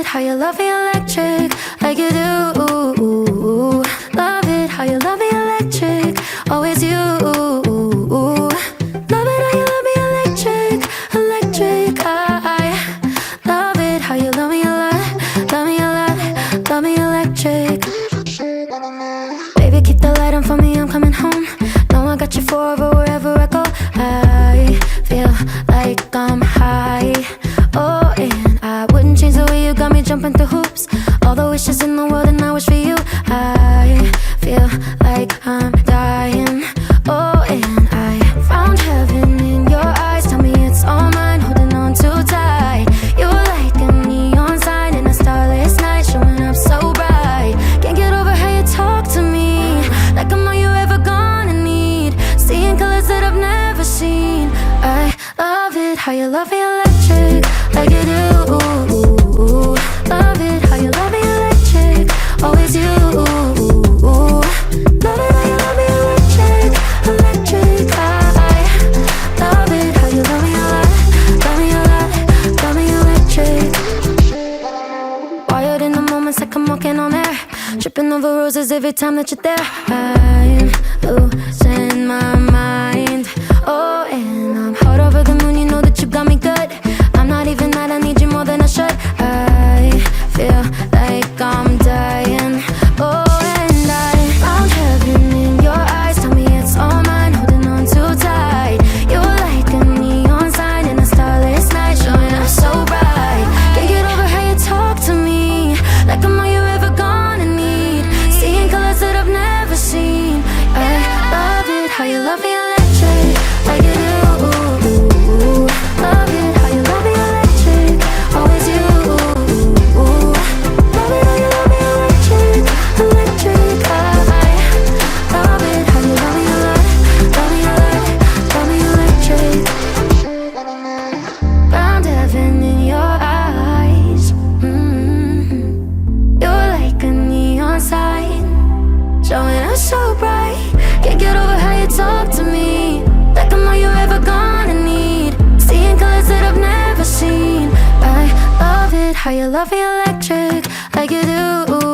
how you love me electric, like you do. Love it how you love me electric, always you. Love it how you love me electric, electric. I love it how you love me a lot, love me a lot, love me electric. Baby, keep the light on for me, I'm coming home. Know I got you forever wherever I go. I feel like I'm high. Oh, and I wouldn't change the way you got me jumping through hoops. All the wishes in the world and I wish for you. I feel like I'm dying. Oh, and I found heaven in your eyes. Tell me it's all mine, holding on too tight. You're like a neon sign in a starless night, showing up so bright. Can't get over how you talk to me, like I'm all you ever gonna need. Seeing colors that I've never seen. I love it how you love me electric, like you do. Love it how you love me electric, always you. Love it how you love me electric, electric. I love it how you love me a lot, love me a lot, love me electric. Wired in the moments like I'm walking on air, tripping over roses every time that you're there. I'm losing my mind. Oh, and I'm hot over the moon, you know that you got me good. I'm not even mad, I need you more than I should. I feel like I'm dying. Oh, and I found heaven in your eyes. Tell me it's all mine, holding on too tight. You're like a neon sign in a starless night, showing up so bright. Can't get over how you talk to me, like I'm all you ever gonna need. Seeing colors that I've never seen. I love it how you love me electric, like you do. Love it how you love me electric, always you. Love it how you love me electric, electric. I love it how you love me a lot, love me a lot, love me electric. Found heaven in your eyes. You're like a neon sign, showing up so bright. Can't get over how you talk to me, like I'm all you ever gonna need. Seeing colors that I've never seen. I love it how you love me electric, like you do. Love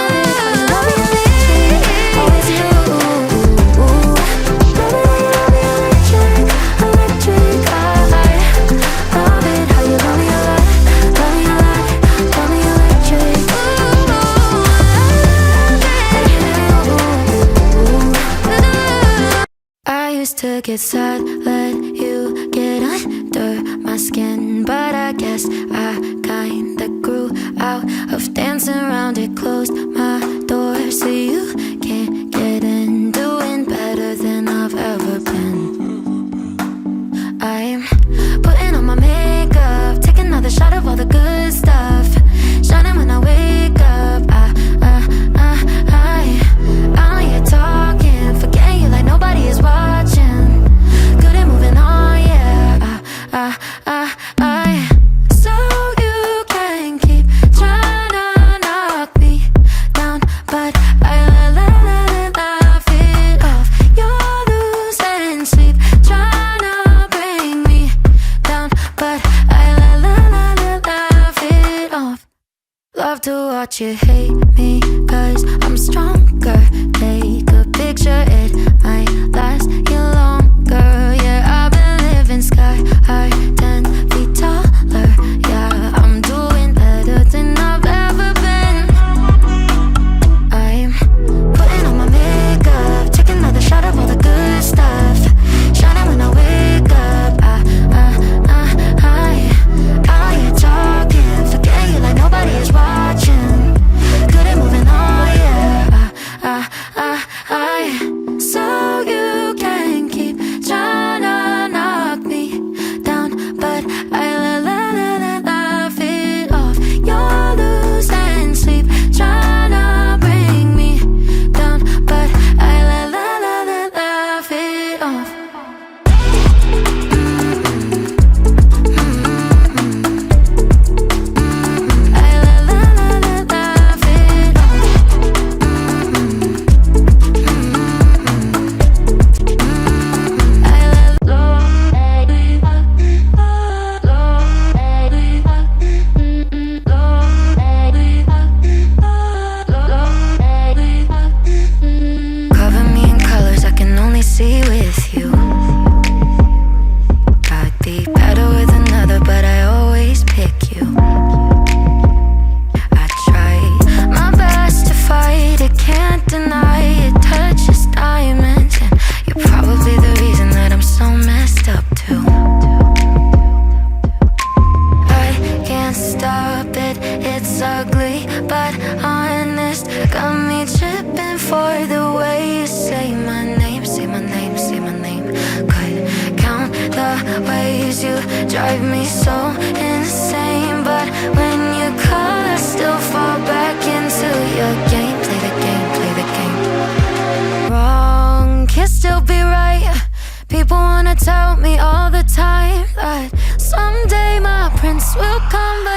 it how you love me electric, always you. Love it how you love me electric, electric. I love it how you love me a lot, love me a lot, love me electric. I used to get sad, let you get under my skin, but I guess I kinda grew out of dancing around it. Closed my door so you can't get in. Doing better than I've ever been. I'm putting on my makeup, taking another shot of all the good stuff, shining when I wake up. I'm here talking, forgetting you like nobody is watching. Good at moving on, yeah. So you can keep trying to knock me down, but I laugh it off. You're losing sleep, trying to bring me down, but I laugh it off. Love to watch you hate me, cause I'm stronger. Take a picture, it might last you longer. Yeah, I've been living sky high, 10 feet taller. Yeah, I'm doing better than I've ever been. I'm putting on my makeup, taking another shot of all the good stuff, shining when I wake up. I ain't talking, forgetting you like nobody is watching. Good at moving on, yeah. So you can keep it's ugly but honest. Got me tripping for the way you say my name, say my name, say my name. Could count the ways you drive me so insane, but when you call I still fall back into your game. Play the game, play the game. Wrong can still be right. People wanna tell me all the time that someday my prince will come, but